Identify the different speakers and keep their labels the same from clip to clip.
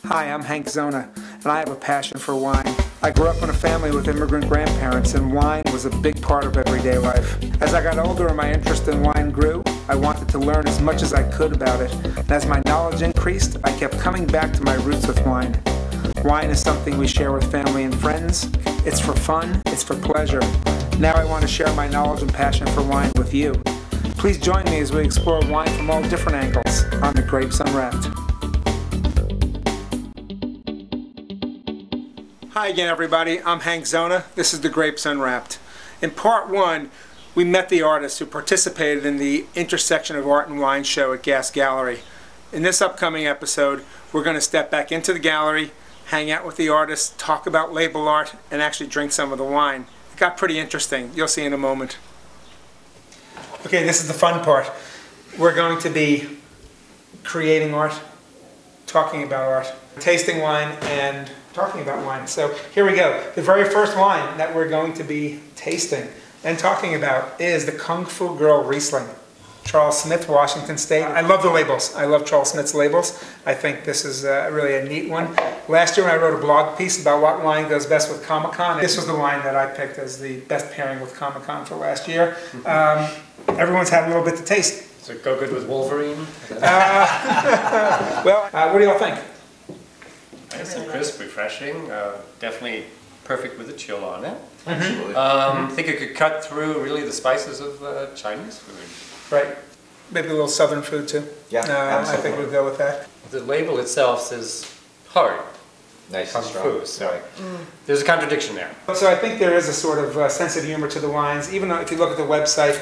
Speaker 1: Hi, I'm Hank Zona, and I have a passion for wine. I grew up in a family with immigrant grandparents, and wine was a big part of everyday life. As I got older and my interest in wine grew, I wanted to learn as much as I could about it. And as my knowledge increased, I kept coming back to my roots with wine. Wine is something we share with family and friends. It's for fun, it's for pleasure. Now I want to share my knowledge and passion for wine with you. Please join me as we explore wine from all different angles on The Grapes Unwrapped. Hi again, everybody. I'm Hank Zona. This is The Grapes Unwrapped. In part one, we met the artists who participated in the Intersection of Art and Wine show at Gas Gallery. In this upcoming episode, we're going to step back into the gallery, hang out with the artists, talk about label art, and actually drink some of the wine. It got pretty interesting. You'll see in a moment. Okay, this is the fun part. We're going to be creating art, talking about art, tasting wine, and talking about wine. So here we go. The very first wine that we're going to be tasting and talking about is the Kung Fu Girl Riesling. Charles Smith, Washington State. I love the labels. I love Charles Smith's labels. I think this is really a neat one. Last year I wrote a blog piece about what wine goes best with Comic-Con. This was the wine that I picked as the best pairing with Comic-Con for last year. Everyone's had a little bit to taste.
Speaker 2: Does it go good with Wolverine?
Speaker 1: Well, what do y'all think?
Speaker 2: Nice and crisp, refreshing. Definitely perfect with a chill on it.
Speaker 3: Absolutely.
Speaker 2: I think it could cut through really the spices of Chinese food.
Speaker 1: Right. Maybe a little southern food too.
Speaker 3: Yeah,
Speaker 1: I think we'll go with that.
Speaker 2: The label itself says hard.
Speaker 3: Nice and
Speaker 2: Kung
Speaker 3: strong.
Speaker 2: Fu, so there's a contradiction there.
Speaker 1: So I think there is a sort of sense of humor to the wines. Even though if you look at the website,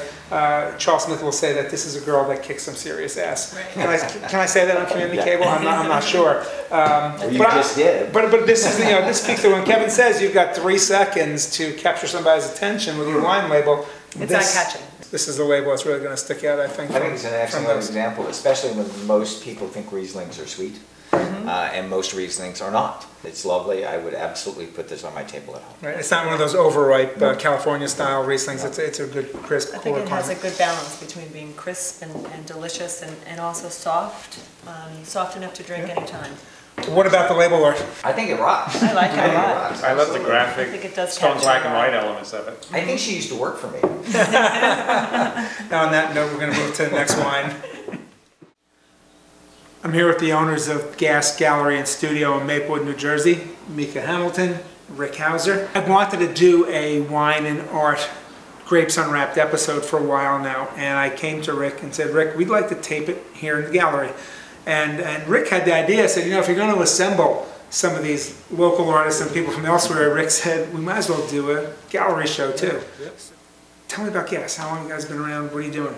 Speaker 1: Charles Smith will say that this is a girl that kicks some serious ass. Right. Can I say that on community cable? I'm not sure.
Speaker 3: Well, you just did.
Speaker 1: But this is this speaks to when Kevin says you've got 3 seconds to capture somebody's attention with your wine label.
Speaker 4: It's eye-catching.
Speaker 1: This is the label that's really going to stick out, I think.
Speaker 3: I think it's an excellent example, especially when most people think Rieslings are sweet, and most Rieslings are not. It's lovely. I would absolutely put this on my table at home.
Speaker 1: Right. It's not one of those overripe California-style Rieslings. It's a good, crisp,
Speaker 4: I think it has a good balance between being crisp and delicious and also soft, soft enough to drink anytime.
Speaker 1: What about the label art?
Speaker 3: I think it rocks.
Speaker 4: I like it a lot.
Speaker 2: I love the graphic,
Speaker 4: I think it does
Speaker 2: strong
Speaker 4: capture
Speaker 2: black
Speaker 4: a
Speaker 2: and
Speaker 4: lot.
Speaker 2: white elements of it.
Speaker 3: I think she used to work for me.
Speaker 1: Now on that note, we're going to move to the next wine. I'm here with the owners of Gas Gallery and Studio in Maplewood, New Jersey, Mika Hamilton, Rick Hauser. I've wanted to do a wine and art Grapes Unwrapped episode for a while now, and I came to Rick and said, Rick, we'd like to tape it here in the gallery. And Rick had the idea, said, if you're going to assemble some of these local artists and people from elsewhere, Rick said, we might as well do a gallery show too.
Speaker 5: Yes.
Speaker 1: Tell me about Gas. How long have you guys been around? What are you doing?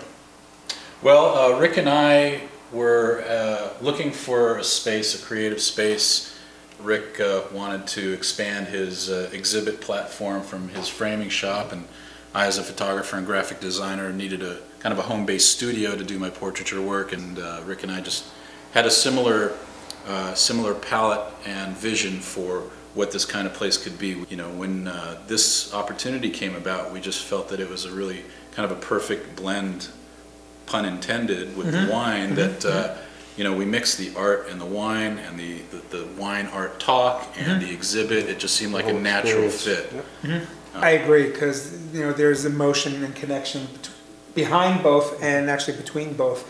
Speaker 5: Well, Rick and I were looking for a space, a creative space. Rick wanted to expand his exhibit platform from his framing shop, and I, as a photographer and graphic designer, needed a kind of a home-based studio to do my portraiture work, and Rick and I just had a similar palette and vision for what this kind of place could be. When this opportunity came about, we just felt that it was a really kind of a perfect blend, pun intended, with the wine, that we mixed the art and the wine, and the wine art talk and the exhibit. It just seemed like a natural fit.
Speaker 1: I agree, because there's emotion and connection behind both and actually between both.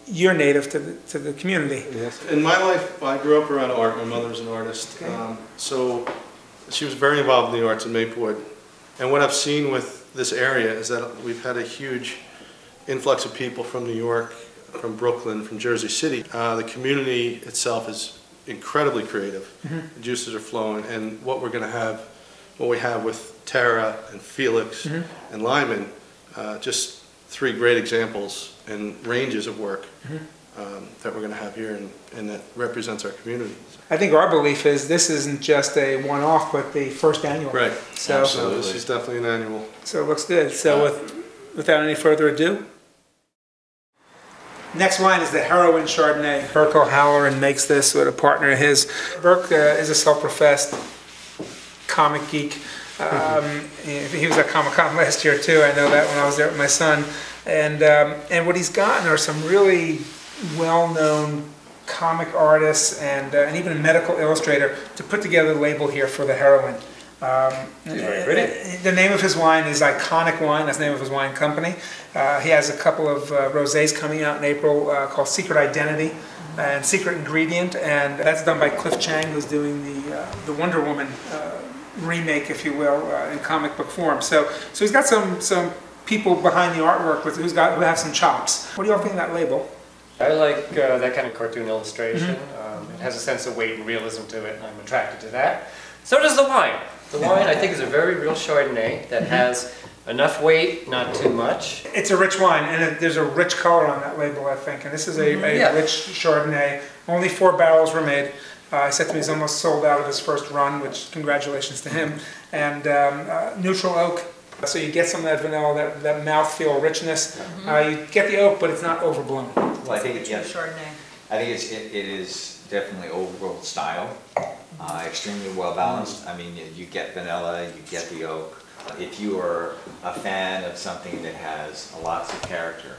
Speaker 1: You're native to the community.
Speaker 6: Yes. In my life, I grew up around art. My mother's an artist, so she was very involved in the arts in Maplewood. And what I've seen with this area is that we've had a huge influx of people from New York, from Brooklyn, from Jersey City. The community itself is incredibly creative. The juices are flowing, and what we have with Tara and Felix and Lyman, just 3 great examples and ranges of work that we're going to have here, and that represents our community.
Speaker 1: I think our belief is this isn't just a one-off, but the first annual.
Speaker 6: Right.
Speaker 1: So
Speaker 6: this is definitely an annual.
Speaker 1: So it looks good. So without any further ado, next wine is the Heroin Chardonnay. Burke O'Halloran makes this with a partner of his. Burke is a self-professed comic geek. He was at Comic-Con last year too. I know that when I was there with my son. And what he's gotten are some really well-known comic artists and even a medical illustrator to put together the label here for the heroine.
Speaker 2: He's very pretty.
Speaker 1: The name of his wine is Iconic Wine. That's the name of his wine company. He has a couple of rosés coming out in April called Secret Identity and Secret Ingredient, and that's done by Cliff Chang, who's doing the Wonder Woman remake, if you will, in comic book form. So he's got some people behind the artwork who have some chops. What do you all think of that label?
Speaker 2: I like that kind of cartoon illustration. It has a sense of weight and realism to it, and I'm attracted to that. So does the wine. The wine, I think, is a very real Chardonnay that has enough weight, not too much.
Speaker 1: It's a rich wine, and there's a rich color on that label, I think. And this is a rich Chardonnay. Only 4 barrels were made. He said to me he's almost sold out of his first run, which congratulations to him. And neutral oak, so you get some of that vanilla, that mouthfeel richness. You get the oak, but it's not overblown.
Speaker 3: Well, I think
Speaker 4: Chardonnay.
Speaker 3: I think it is definitely old world style, extremely well balanced. I mean, you get vanilla, you get the oak. If you are a fan of something that has lots of character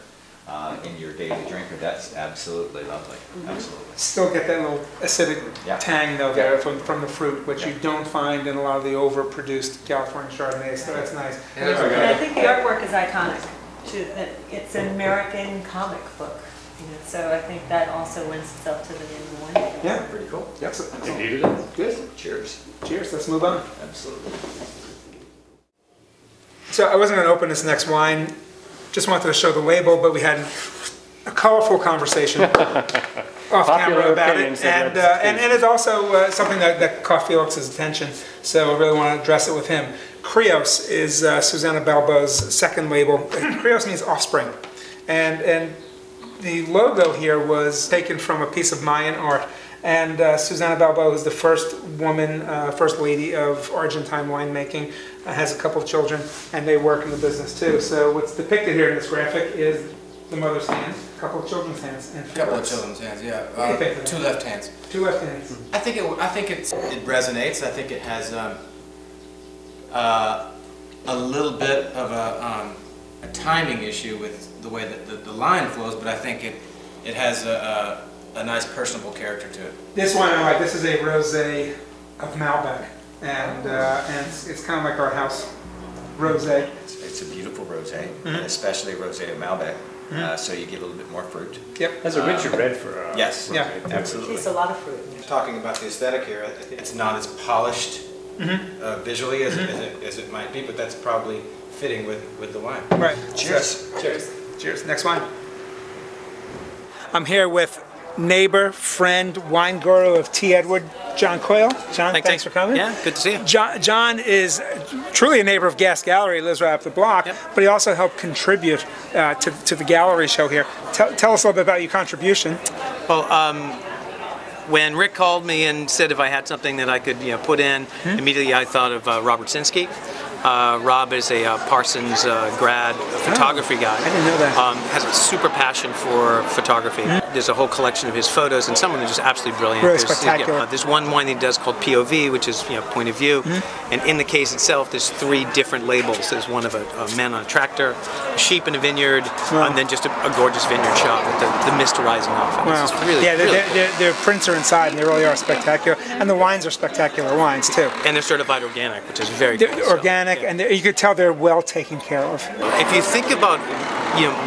Speaker 3: in your daily drinker, that's absolutely lovely. Absolutely.
Speaker 1: Still get that little acidic tang though there from the fruit, which you don't find in a lot of the overproduced California Chardonnays. So that's nice.
Speaker 4: And I think the artwork is iconic. It's an American comic book. So I think that also lends itself to the name of the wine.
Speaker 1: Yeah,
Speaker 3: Pretty cool.
Speaker 1: Yes.
Speaker 2: They needed it.
Speaker 1: Good.
Speaker 3: Cheers.
Speaker 1: Cheers. Let's move on.
Speaker 3: Absolutely.
Speaker 1: So I wasn't going to open this next wine. Just wanted to show the label, but we had a colorful conversation off camera about it, and it's also something that caught Felix's attention. So I really want to address it with him. Krios is Susanna Balbo's second label. Krios means offspring, and the logo here was taken from a piece of Mayan art. And Susanna Balbo is the first woman, first lady of Argentine winemaking, has a couple of children, and they work in the business too. So what's depicted here in this graphic is the mother's hand, a couple of children's hands, and
Speaker 7: a couple of children's hands, yeah.
Speaker 1: What do you think?
Speaker 7: 2 left hands.
Speaker 1: 2 left hands.
Speaker 7: I think it resonates. I think it has a little bit of a timing issue with the way that the line flows, but I think it has a nice personable character to it.
Speaker 1: This one I like. This is a rosé of Malbec, and it's kind of like our house rosé.
Speaker 3: It's a beautiful rosé, and especially rosé of Malbec. So you get a little bit more fruit.
Speaker 1: Yep.
Speaker 2: Has a richer red for
Speaker 3: Yes.
Speaker 1: Yeah.
Speaker 3: Absolutely.
Speaker 4: Tastes a lot of fruit.
Speaker 7: Talking about the aesthetic here, it's not as polished visually as it might be, but that's probably fitting with the wine.
Speaker 1: Right.
Speaker 3: Cheers.
Speaker 1: Cheers. Cheers. Next wine. I'm here with neighbor, friend, wine guru of T. Edward, John Coyle. John, thanks for coming.
Speaker 8: Yeah, good to see you.
Speaker 1: John is truly a neighbor of Gas Gallery, lives right up the block, but he also helped contribute to the gallery show here. Tell us a little bit about your contribution.
Speaker 8: Well, when Rick called me and said if I had something that I could put in, immediately I thought of Robert Sinsky. Rob is a Parsons grad photography guy.
Speaker 1: I didn't know that.
Speaker 8: Has a super passion for photography. There's a whole collection of his photos, and some of them are just absolutely brilliant.
Speaker 1: Really spectacular.
Speaker 8: There's one wine that he does called POV, which is point of view. And in the case itself, there's 3 different labels. There's one of a man on a tractor, a sheep in a vineyard, and then just a gorgeous vineyard shot with the mist rising off.
Speaker 1: Wow.
Speaker 8: It's really,
Speaker 1: their prints are inside, and they really are spectacular. And the wines are spectacular wines too.
Speaker 8: And they're certified organic, which is very cool.
Speaker 1: Organic, and you could tell they're well taken care of.
Speaker 8: If you think about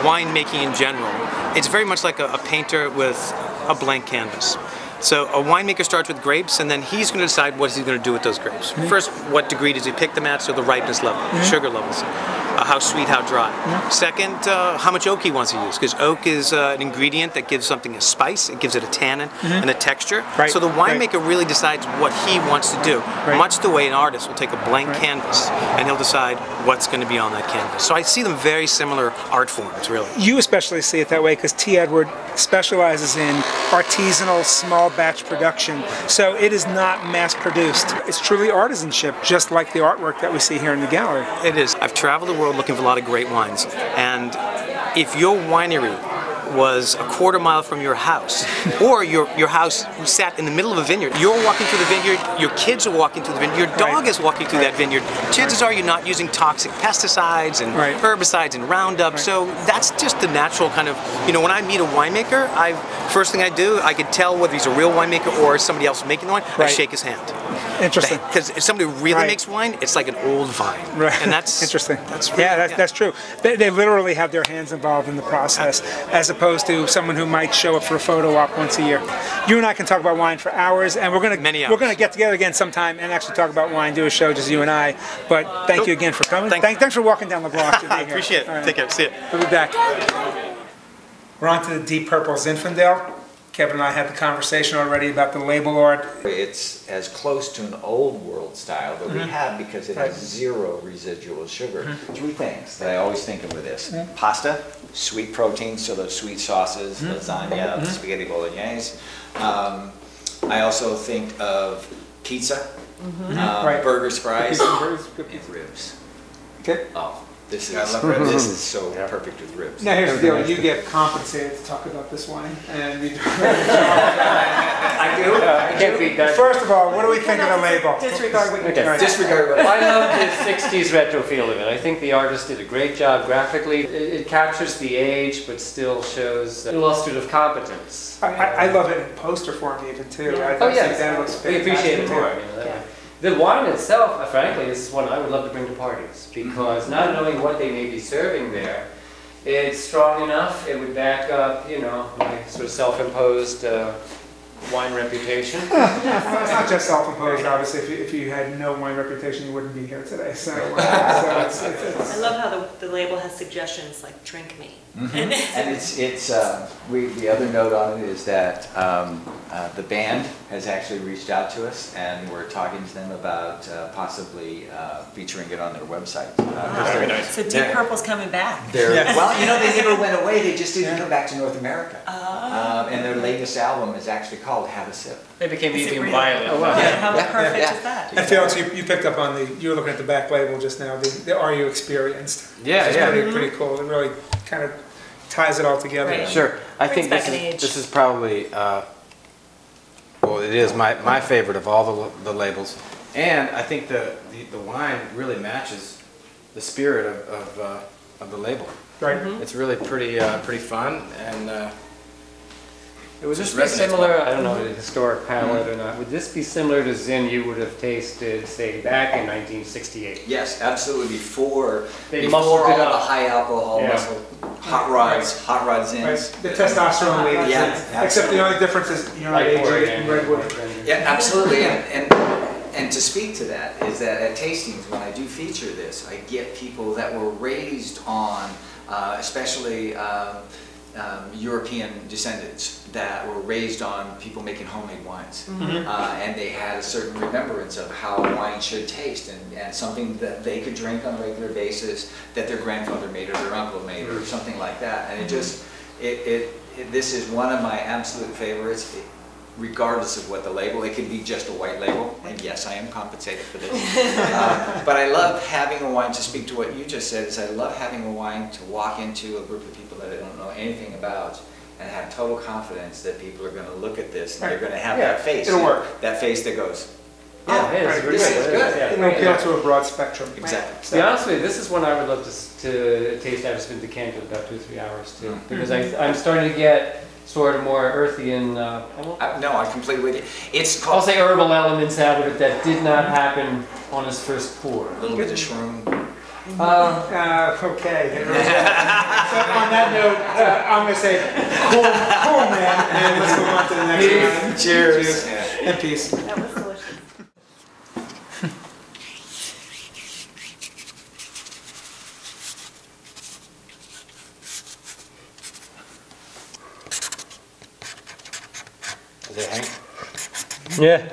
Speaker 8: winemaking in general, it's very much like a painter with a blank canvas. So a winemaker starts with grapes, and then he's going to decide what he's going to do with those grapes. First, what degree does he pick them at, so the ripeness level, sugar levels, how sweet, how dry. Second, how much oak he wants to use, because oak is an ingredient that gives something a spice, it gives it a tannin and a texture. So the winemaker really decides what he wants to do, much the way an artist will take a blank canvas and he'll decide what's going to be on that canvas. So I see them very similar art forms, really.
Speaker 1: You especially see it that way because T. Edward specializes in artisanal, small batch production. So it is not mass produced. It's truly artisanship, just like the artwork that we see here in the gallery.
Speaker 8: It is. I've traveled the world looking for a lot of great wines, and if your winery was a quarter mile from your house, or your house sat in the middle of a vineyard. You're walking through the vineyard, your kids are walking through the vineyard, your dog is walking through that vineyard. Chances are you're not using toxic pesticides and herbicides and Roundup, so that's just the natural kind of, you know, when I meet a winemaker, first thing I do, I can tell whether he's a real winemaker or somebody else making the wine, I shake his hand.
Speaker 1: Interesting.
Speaker 8: Because if somebody really makes wine, it's like an old vine.
Speaker 1: Right.
Speaker 8: And that's
Speaker 1: interesting.
Speaker 8: That's really,
Speaker 1: that's true. They literally have their hands involved in the process, as opposed to someone who might show up for a photo op once a year. You and I can talk about wine for hours, and we're gonna get together again sometime and actually talk about wine, do a show, just you and I. But thank you again for coming. Thanks for walking down the block.
Speaker 8: I appreciate it. Right. Take care. See you.
Speaker 1: We'll be back. We're on to the Deep Purple Zinfandel. Kevin and I had the conversation already about the label art.
Speaker 3: It's as close to an old world style that we have because it has zero residual sugar. Three things that I always think of with this. Pasta, sweet protein, so those sweet sauces, lasagna, spaghetti bolognese. I also think of pizza, burgers, fries, and ribs.
Speaker 1: Okay.
Speaker 3: Oh, this is so perfect with ribs.
Speaker 1: Now here's the deal, you get compensated to talk about this wine, and you do.
Speaker 2: I do. I can't beat that.
Speaker 1: First of all, what do we think of the label?
Speaker 4: Disregard what you
Speaker 2: Okay.
Speaker 3: Disregard what
Speaker 2: I love the 60s retro feel of it. I think the artist did a great job graphically. It captures the age, but still shows illustrative competence.
Speaker 1: I love it in poster form even too. I think that looks
Speaker 2: we appreciate it more. The wine itself, frankly, is one I would love to bring to parties because not knowing what they may be serving there, it's strong enough. It would back up, you know, my sort of self-imposed wine reputation.
Speaker 1: Well, it's not just self-imposed, obviously. If you had no wine reputation, you wouldn't be here today. So it's
Speaker 4: I love how the label has suggestions like "drink me."
Speaker 3: And the other note on it is that the band has actually reached out to us, and we're talking to them about possibly featuring it on their website.
Speaker 2: Very nice.
Speaker 4: So Deep Purple's coming back.
Speaker 3: Well, you know, they never went away. They just didn't come back to North America. And their latest album is actually called Have a Sip.
Speaker 2: They became
Speaker 4: Is it
Speaker 2: Medium
Speaker 4: really?
Speaker 2: Violet.
Speaker 4: Oh, wow. How perfect is that?
Speaker 1: And Felix, you picked up on you were looking at the back label just now, the Are You Experienced?
Speaker 7: Yeah,
Speaker 1: Which is pretty cool. It really kind of ties it all together.
Speaker 4: Right.
Speaker 7: Sure. I
Speaker 4: Brings
Speaker 7: think
Speaker 4: back an age.
Speaker 7: this is probably, well, it is my favorite of all the labels. And I think the wine really matches the spirit of the label.
Speaker 1: Right.
Speaker 7: It's really pretty fun, and it was
Speaker 2: Would
Speaker 7: just
Speaker 2: this be similar, I don't know the historic palate or not, would this be similar to Zin you would have tasted, say, back in 1968?
Speaker 3: Yes, absolutely. Before
Speaker 2: They
Speaker 3: all
Speaker 2: muscled it
Speaker 3: the
Speaker 2: up.
Speaker 3: high alcohol muscle, hot rods in.
Speaker 1: Right. The testosterone leaders.
Speaker 3: Yeah,
Speaker 1: Except the only difference is you're not aging it in redwood.
Speaker 3: Yeah, absolutely. And to speak to that is that at tastings, when I do feature this, I get people that were raised on, especially European descendants that were raised on people making homemade wines. And they had a certain remembrance of how wine should taste and something that they could drink on a regular basis that their grandfather made or their uncle made or something like that. And this is one of my absolute favorites. Regardless of what the label, it could be just a white label, and yes, I am compensated for this. But I love having a wine, to speak to what you just said, is I love having a wine to walk into a group of people that I don't know anything about and have total confidence that people are going to look at this and they're going to have that face.
Speaker 1: It'll work.
Speaker 3: That face that goes,
Speaker 2: This is good.
Speaker 1: It'll appeal to a broad spectrum.
Speaker 3: exactly.
Speaker 2: To be honest with you, this is one I would love to taste after it's been decanted about 2 or 3 hours too, because I'm starting to get sort of more earthy and
Speaker 3: No, I'm completely with you. It's
Speaker 2: I'll
Speaker 3: called
Speaker 2: say herbal elements out of it that did not happen on his first pour.
Speaker 3: a little bit of shroom.
Speaker 1: Okay. So on that note, I'm going to say cool man, and let's move on to the next one.
Speaker 3: Cheers.
Speaker 1: And peace.
Speaker 4: That was delicious.
Speaker 7: Is it Hank?
Speaker 2: Yeah.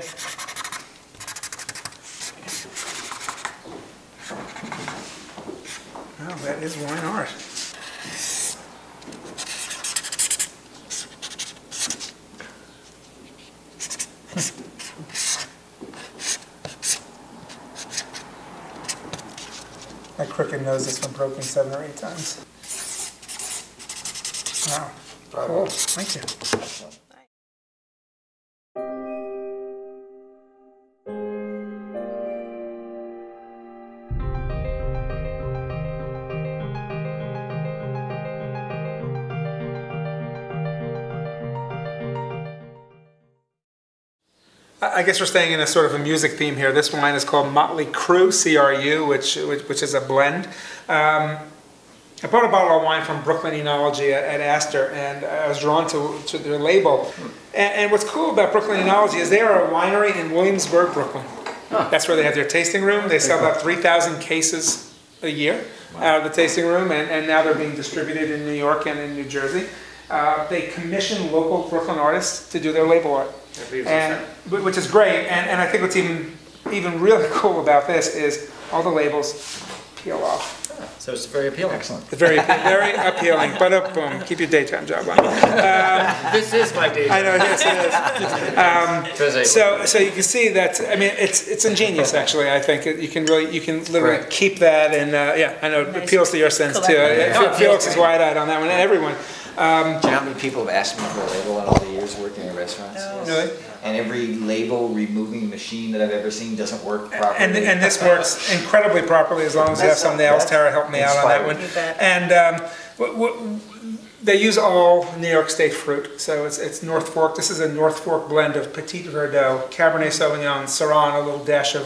Speaker 1: Oh, that is wine art. My crooked nose has been broken 7 or 8 times. Wow. Cool. Thank you. I guess we're staying in a sort of a music theme here. This wine is called Motley Crue, C-R-U, which is a blend. I bought a bottle of wine from Brooklyn Enology at Astor, and I was drawn to their label. And what's cool about Brooklyn Enology is they are a winery in Williamsburg, Brooklyn. That's where they have their tasting room. They sell about 3,000 cases a year out of the tasting room, and now they're being distributed in New York and in New Jersey. They commission local Brooklyn artists to do their label art, which is great. And I think what's even really cool about this is all the labels peel off.
Speaker 2: So it's very appealing. Excellent.
Speaker 1: It's very appealing. But boom, keep your daytime job on.
Speaker 2: This is my day job.
Speaker 1: I know, yes, it is. So you can see that. I mean, it's ingenious. Actually, I think you can literally keep that, and yeah, I know it appeals to your sense too. Felix is wide-eyed on that one, and everyone.
Speaker 3: Do you know how many people have asked me for a label in all the years working in restaurants?
Speaker 1: Oh. Really?
Speaker 3: And every label removing machine that I've ever seen doesn't work properly.
Speaker 1: And this works incredibly properly as long as you have some nails. Tara helped me out on that one. And they use all New York State fruit. So it's North Fork. This is a North Fork blend of Petit Verdot, Cabernet Sauvignon, Syrah, a little dash of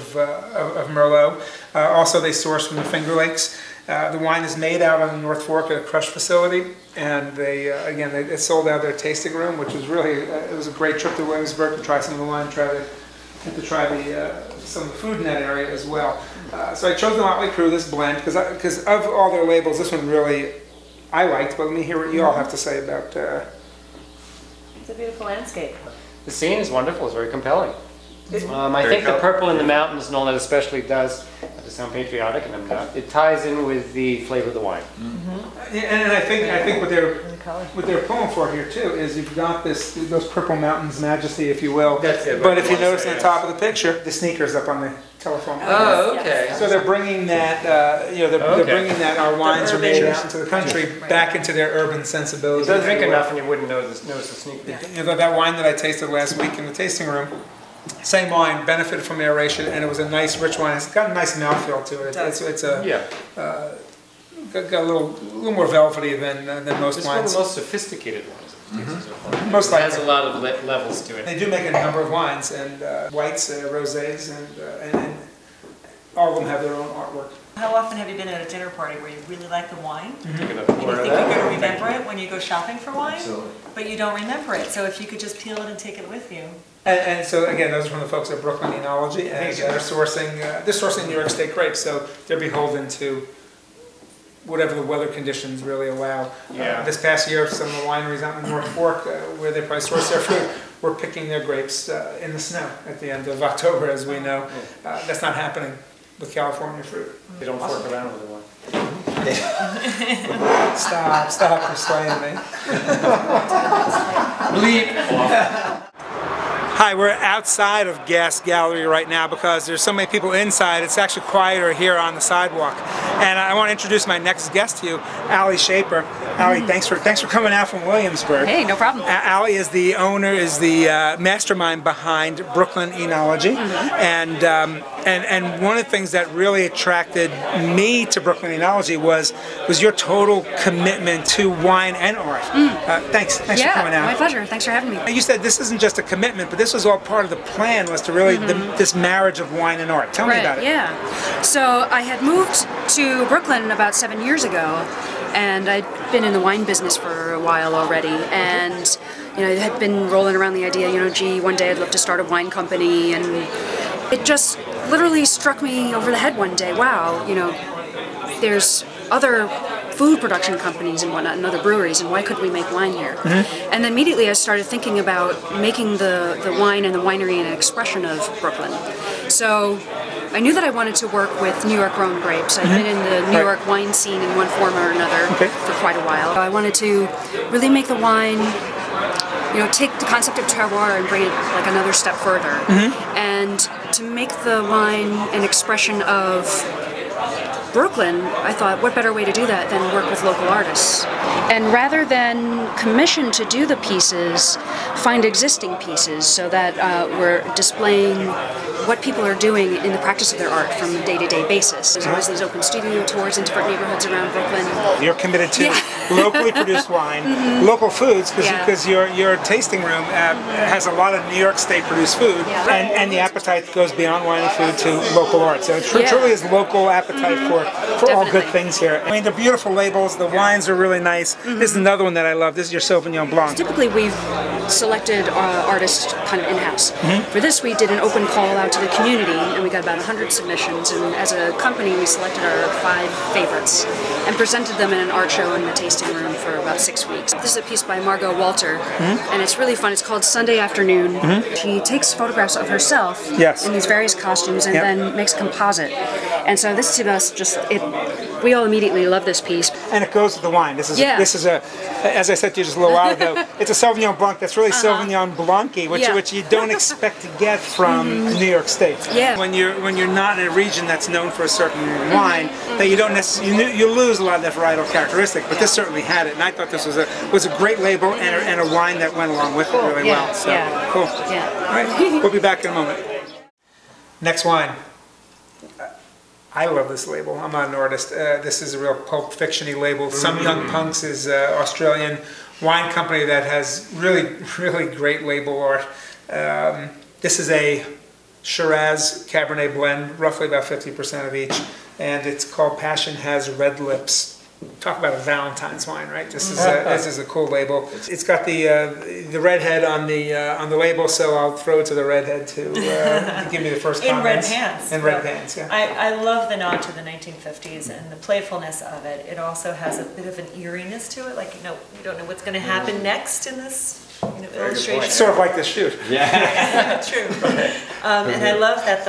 Speaker 1: Merlot. Also, they source from the Finger Lakes. The wine is made out on North Fork at a crush facility, and they sold out their tasting room, which was really it was a great trip to Williamsburg to try some of the wine, try some of the food in that area as well. So I chose the Motley Crue, this blend, because of all their labels, this one really I liked. But let me hear what you all have to say about.
Speaker 4: It's a beautiful landscape.
Speaker 2: The scene is wonderful. It's very compelling. I think the purple in the mountains and all that especially does, to sound patriotic, and I'm not, it ties in with the flavor of the wine.
Speaker 1: Mm-hmm. And I think what they're pulling for here too is you've got those purple mountains majesty, if you will.
Speaker 2: That's it.
Speaker 1: But if you notice on the top of the picture, the sneakers up on the telephone.
Speaker 2: Oh, okay.
Speaker 1: So they're bringing that, they're bringing that our wines are made out into the country back into their urban sensibilities.
Speaker 2: You don't drink enough and you wouldn't notice the sneakers.
Speaker 1: Yeah. You know, that wine that I tasted last week in the tasting room. Same wine, benefited from aeration, and it was a nice, rich wine. It's got a nice mouthfeel to it. It's got a little more velvety than most wines.
Speaker 2: It's one of the most sophisticated wines.
Speaker 1: Mm-hmm. Most likely.
Speaker 2: It has a lot of levels to it.
Speaker 1: They do make a number of wines, and whites, rosés, and all of them have their own artwork.
Speaker 4: How often have you been at a dinner party where you really like the wine?
Speaker 1: Mm-hmm.
Speaker 4: And you think you're going to remember it when you go shopping for wine?
Speaker 3: Absolutely.
Speaker 4: But you don't remember it. So if you could just peel it and take it with you.
Speaker 1: And so again, those are from the folks at Brooklyn Enology, and they're sourcing New York State grapes, so they're beholden to whatever the weather conditions really allow.
Speaker 2: Yeah.
Speaker 1: This past year, some of the wineries out in North Fork, where they probably source their fruit, were picking their grapes in the snow at the end of October, as we know. That's not happening with California fruit.
Speaker 2: They don't fork around with the wine.
Speaker 1: Stop, you're slaying me.
Speaker 2: Bleep.
Speaker 1: Hi, we're outside of Gas Gallery right now because there's so many people inside. It's actually quieter here on the sidewalk. And I want to introduce my next guest to you, Allie Shaper. Allie, thanks for coming out from Williamsburg.
Speaker 9: Hey, no problem.
Speaker 1: Allie is the mastermind behind Brooklyn Enology. And one of the things that really attracted me to Brooklyn Enology was your total commitment to wine and art. Thanks for coming out.
Speaker 9: My pleasure. Thanks for having me.
Speaker 1: You said this isn't just a commitment, but this was all part of the plan, was to really this marriage of wine and art. Tell me about it.
Speaker 9: Yeah. So I had moved to Brooklyn about 7 years ago, and I'd been in the wine business for a while already, and I had been rolling around the idea, gee, one day I'd love to start a wine company, and it just literally struck me over the head one day. Wow, there's other food production companies and whatnot, and other breweries, and why couldn't we make wine here? And then immediately I started thinking about making the wine and the winery an expression of Brooklyn. So I knew that I wanted to work with New York grown grapes. I've been in the New York wine scene in one form or another for quite a while. I wanted to really make the wine, take the concept of terroir and bring it like another step further. And to make the wine an expression of Brooklyn, I thought, what better way to do that than work with local artists? And rather than commission to do the pieces, find existing pieces so that we're displaying what people are doing in the practice of their art from a day-to-day basis. There's always these open studio tours in different neighborhoods around Brooklyn.
Speaker 1: You're committed to locally produced wine, local foods, because your tasting room has a lot of New York State produced food, and the appetite goes beyond wine and food to local art. So it truly is local appetite for all good things here. I mean, they're beautiful labels, the wines are really nice. This is another one that I love. This is your Sauvignon Blanc.
Speaker 9: Typically we've selected artists kind of in-house. For this we did an open call out to the community, and we got about 100 submissions, and as a company we selected our 5 favorites and presented them in an art show in the tasting room for about 6 weeks. This is a piece by Margot Walter, and it's really fun. It's called Sunday Afternoon. She takes photographs of herself in these various costumes and then makes a composite. And so this to us we all immediately love this piece.
Speaker 1: And it goes with the wine. This is a, as I said to you just a little while ago, it's a Sauvignon Blanc that's really Sauvignon Blanc-y, which you don't expect to get from New York State. When you're not in a region that's known for a certain wine, that you don't necessarily, you lose a lot of that varietal characteristic, but this certainly had it, and I thought this was a great label and a wine that went along with it really well. So cool. All right, we'll be back in a moment. Next wine. I love this label. I'm not an artist. This is a real Pulp Fiction-y label. Some Young Punks is an Australian wine company that has really, really great label art. This is a Shiraz Cabernet blend, roughly about 50% of each, and it's called Passion Has Red Lips. Talk about a Valentine's wine, right? This is a cool label. It's got the redhead on the label, so I'll throw it to the redhead to give me the first comments.
Speaker 4: In red pants.
Speaker 1: In red pants, yeah.
Speaker 4: I love the nod to the 1950s and the playfulness of it. It also has a bit of an eeriness to it, like, you know, we don't know what's going to happen next in this illustration.
Speaker 1: Sort of like this shoot.
Speaker 4: Yeah, true. And I love that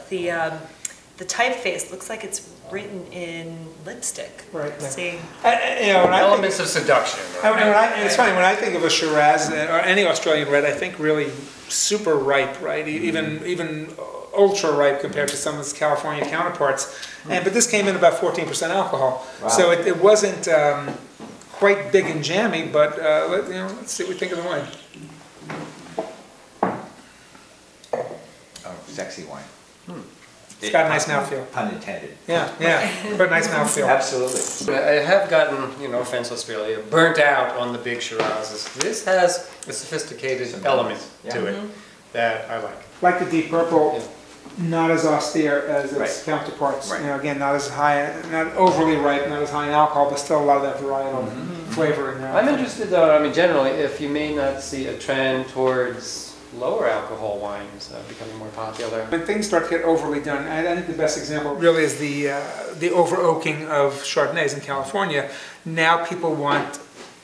Speaker 4: the typeface looks like it's written in lipstick.
Speaker 1: Right.
Speaker 4: See?
Speaker 2: Elements of seduction.
Speaker 1: It's funny, when I think of a Shiraz or any Australian red, I think really super ripe, right? Even ultra ripe compared to some of its California counterparts. But this came in about 14% alcohol. Wow. So it wasn't quite big and jammy, but let's see what we think of the wine.
Speaker 3: Oh, sexy wine.
Speaker 1: It's got a nice mouthfeel.
Speaker 3: Pun intended.
Speaker 1: Yeah, but nice mouthfeel.
Speaker 3: Absolutely.
Speaker 2: I have gotten, offense Australia, burnt out on the big Shirazes. This has a sophisticated element to it that I like.
Speaker 1: Like the Deep Purple, not as austere as its counterparts.
Speaker 3: Right.
Speaker 1: Again, not as high, not overly ripe, not as high in alcohol, but still a lot of that varietal flavor in there.
Speaker 2: I'm interested though, generally, if you may not see a trend towards lower alcohol wines becoming more popular.
Speaker 1: When things start to get overly done, I think the best example really is the over-oaking of Chardonnays in California. Now people want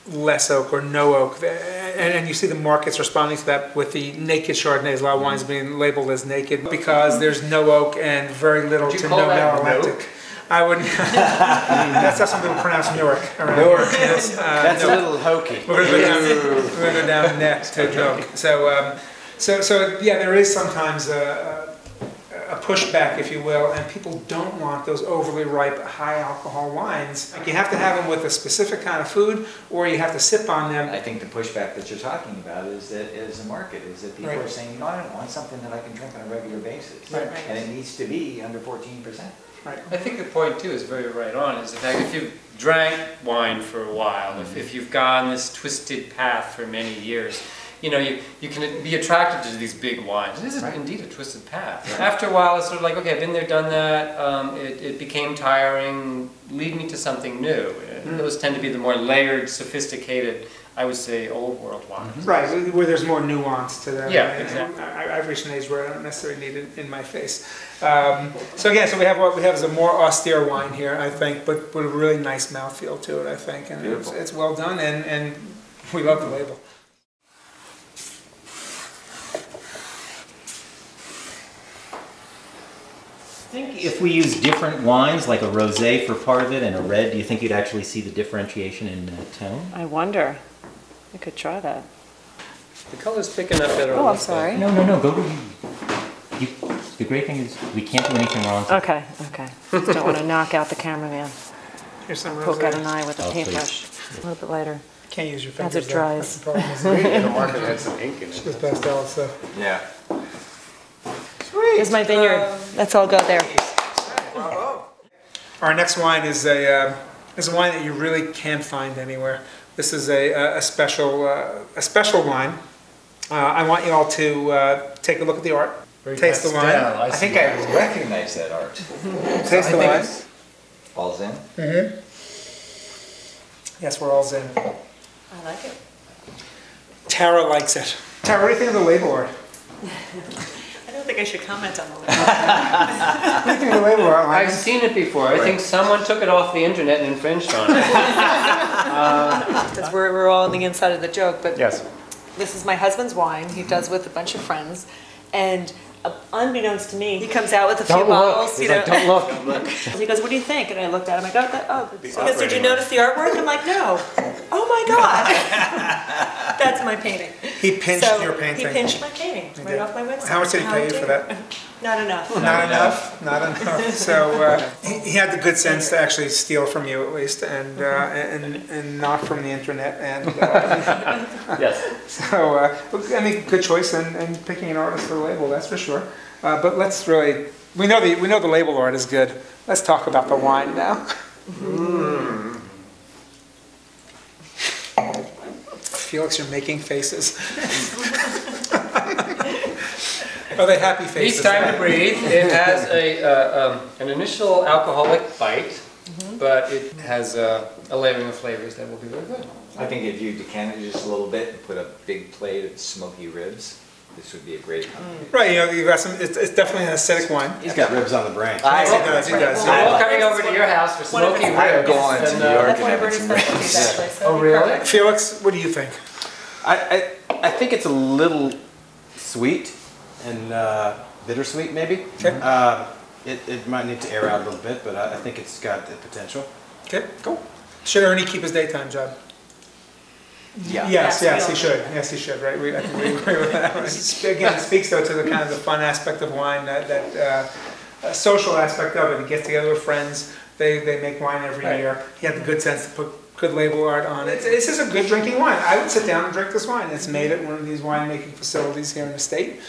Speaker 1: less oak or no oak, and you see the markets responding to that with the naked Chardonnays. A lot of wines being labeled as naked because there's no oak and very little to no malolactic. I wouldn't. That's how some people pronounce Newark.
Speaker 7: Newark. Yes. That's a little hokey.
Speaker 1: We're going to go down next to joke. So yeah, there is sometimes a pushback, if you will, and people don't want those overly ripe, high alcohol wines. Like, you have to have them with a specific kind of food, or you have to sip on them.
Speaker 3: I think the pushback that you're talking about is the market, is that people are saying, I don't want something that I can drink on a regular basis, and it needs to be under 14%.
Speaker 2: Right. I think the point too is very right on, is the fact if you've drank wine for a while, if you've gone this twisted path for many years, you can be attracted to these big wines. This is indeed a twisted path. Right. After a while, it's sort of like, okay, I've been there, done that. It became tiring. Lead me to something new. Those tend to be the more layered, sophisticated, I would say, old world wines.
Speaker 1: Right, where there's more nuance to them.
Speaker 2: Yeah, exactly.
Speaker 1: I've reached an age where I don't necessarily need it in my face. So again, we have what we have is a more austere wine here, I think, but with a really nice mouthfeel to it, I think, and it's well done, and we love the label.
Speaker 10: I think if we use different wines, like a rosé for part of it and a red, do you think you'd actually see the differentiation in tone?
Speaker 4: I wonder. I could try that.
Speaker 2: The color's picking up better.
Speaker 4: Oh, I'm sorry.
Speaker 10: No, go to you. The great thing is we can't do anything wrong.
Speaker 4: Okay, okay. Just don't want to knock out the cameraman.
Speaker 1: Here's some
Speaker 4: Poke out
Speaker 1: rosé.
Speaker 4: an eye with a
Speaker 10: Oh,
Speaker 4: paintbrush. A little bit lighter.
Speaker 1: Can't use your
Speaker 4: As
Speaker 1: fingers.
Speaker 4: it dries.
Speaker 1: That's the problem.
Speaker 2: The market had some ink in it.
Speaker 1: It's pastel stuff.
Speaker 3: Yeah.
Speaker 4: Here's my vineyard. Let's all go there.
Speaker 1: Our next wine is a wine that you really can't find anywhere. This is a special wine. I want you all to take a look at the art, taste the wine,
Speaker 3: I think I recognize that art.
Speaker 1: taste the wine.
Speaker 3: All's in.
Speaker 1: Yes, we're all zen.
Speaker 4: I like it.
Speaker 1: Tara likes it. Tara, what do you think of the label art?
Speaker 4: I don't think I should comment on the label.
Speaker 1: What do you think of the label art?
Speaker 2: I've seen it before. I think someone took it off the internet and infringed on it.
Speaker 4: Because we're all on the inside of the joke, but
Speaker 2: Yes.
Speaker 4: this is my husband's wine. He does with a bunch of friends, and unbeknownst to me, he comes out with a few bottles.
Speaker 2: He's like, don't look.
Speaker 4: He goes, "What do you think?" And I looked at him. I go, He goes, "Did you notice the artwork?" I'm like, "No." Oh my God, that's my painting.
Speaker 1: He pinched
Speaker 4: So,
Speaker 1: your painting.
Speaker 4: He pinched my painting right off my website.
Speaker 1: How much did he pay you for that?
Speaker 4: Not enough.
Speaker 1: Not enough. Not enough. So he had the good sense to actually steal from you at least, and not from the internet. And
Speaker 2: Yes.
Speaker 1: so I mean, good choice in picking an artist for the label. That's for sure. But let's really we know the label art is good. Let's talk about the wine now. Felix, you're making faces. Are they happy faces?
Speaker 2: Each time to breathe. It has an initial alcoholic bite, but it has a layering of flavors that will be very good.
Speaker 3: I think if you decant it just a little bit and put a big plate of smoky ribs, this would be a great
Speaker 1: Right, you know, you've got some. It's definitely an acidic wine.
Speaker 7: He's got ribs on the brain.
Speaker 1: He does. He does.
Speaker 2: So we're coming over to your house for smoky ribs.
Speaker 3: I'm going to
Speaker 2: and,
Speaker 3: New York
Speaker 4: That's
Speaker 3: and
Speaker 4: one of
Speaker 3: having
Speaker 4: Bernie's
Speaker 3: some
Speaker 4: specialties,
Speaker 3: ribs.
Speaker 4: actually. So
Speaker 2: Oh,
Speaker 4: it'd be
Speaker 2: really?
Speaker 4: perfect.
Speaker 1: Felix, what do you think?
Speaker 7: I think it's a little sweet and bittersweet, maybe.
Speaker 1: Okay.
Speaker 7: It might need to air out a little bit, but I think it's got the potential.
Speaker 1: Okay, cool. Should Ernie keep his daytime job?
Speaker 3: Yeah.
Speaker 1: Yes,
Speaker 4: Yes,
Speaker 1: he should. Yes, he should. Right. I think we agree with that. Again, it speaks though to the kind of the fun aspect of wine, that social aspect of it. He gets together with friends. They make wine every year. He had the good sense to put good label art on it. This is a good drinking wine. I would sit down and drink this wine. It's made at one of these winemaking facilities here in the state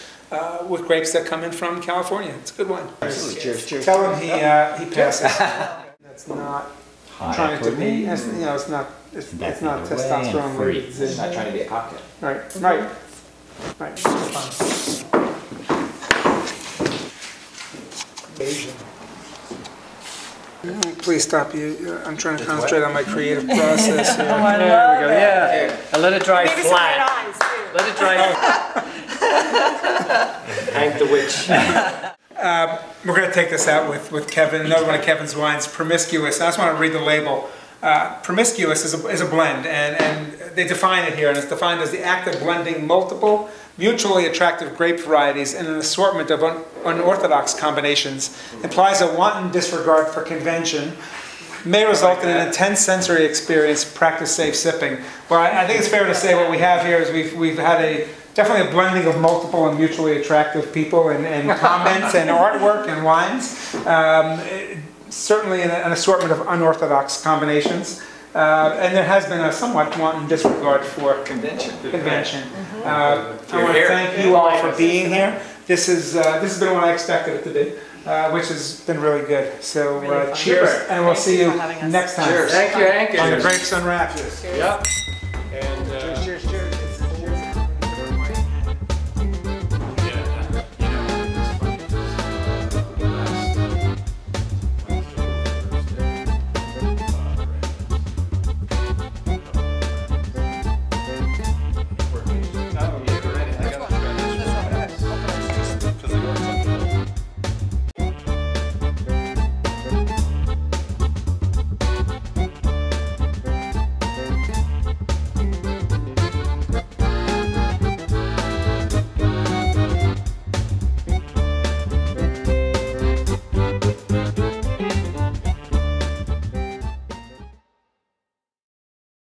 Speaker 1: with grapes that come in from California. It's a good wine.
Speaker 7: Cheers, cheers.
Speaker 1: Tell him he passes. That's not trying to be. It's not. It's not testosterone.
Speaker 10: free.
Speaker 3: It's not trying to be a cocktail.
Speaker 1: Right. Asian. Please stop you. I'm trying to concentrate on my creative process here.
Speaker 2: There we go. Yeah. And let it dry
Speaker 4: Maybe some red
Speaker 2: flat.
Speaker 4: eyes, too.
Speaker 2: Let it dry. Hank the witch.
Speaker 1: We're going to take this out with Kevin. Another one of Kevin's wines, Promiscuous. I just want to read the label. Promiscuous is a blend, and they define it here, and it's defined as the act of blending multiple mutually attractive grape varieties in an assortment of unorthodox combinations. Implies a wanton disregard for convention, may result in an intense sensory experience. Practice safe sipping. Well, I think it's fair to say what we have here is we've had definitely a blending of multiple and mutually attractive people and comments and artwork and wines. Certainly an assortment of unorthodox combinations. And there has been a somewhat wanton disregard for convention. I want to thank you all for being here. This has been what I expected it to be, which has been really good. So
Speaker 4: Really
Speaker 1: cheers, and we'll
Speaker 4: Thank
Speaker 1: see
Speaker 4: you
Speaker 1: you
Speaker 4: for having us.
Speaker 1: next time
Speaker 2: Thank you, Hank.
Speaker 1: on the Grapes Unwrapped.
Speaker 2: Yep. And